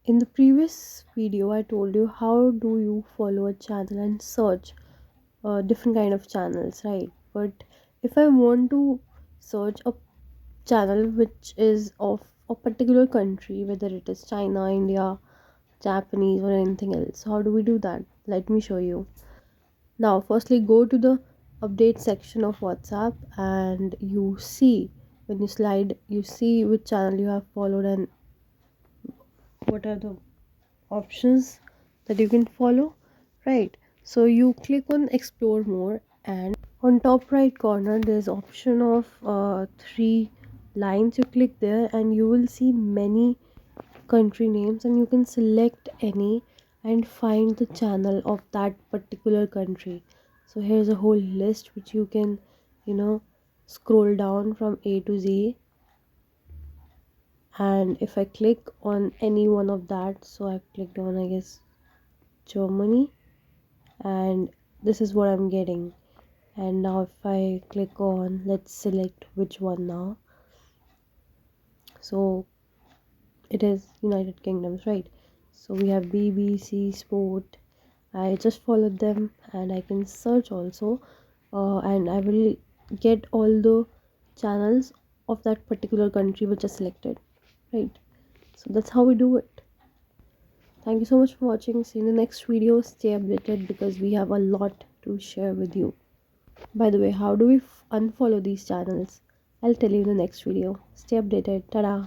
In the previous video, I told you how do you follow a channel and search different kind of channels, right? But if I want to search a channel which is of a particular country, whether it is China, India, Japanese, or anything else, how do we do that? Let me show you. Now, firstly, go to the update section of WhatsApp and you see, when you slide, you see which channel you have followed and what are the options that you can follow, right? So you click on explore more, and on top right corner there's option of three lines. You click there and you will see many country names, and you can select any and find the channel of that particular country. So here's a whole list which you can, you know, scroll down from A to Z. And if I click on any one of that, so I've clicked on, I guess, Germany, and this is what I'm getting. And now if I click on, let's select which one now. So it is United Kingdoms, right? So we have BBC Sport. I just followed them and I can search also, and I will get all the channels of that particular country which is selected, right? So that's how we do it. Thank you so much for watching. See you in the next video. Stay updated because we have a lot to share with you. By the way, how do we unfollow these channels? I'll tell you in the next video. Stay updated. Ta-da!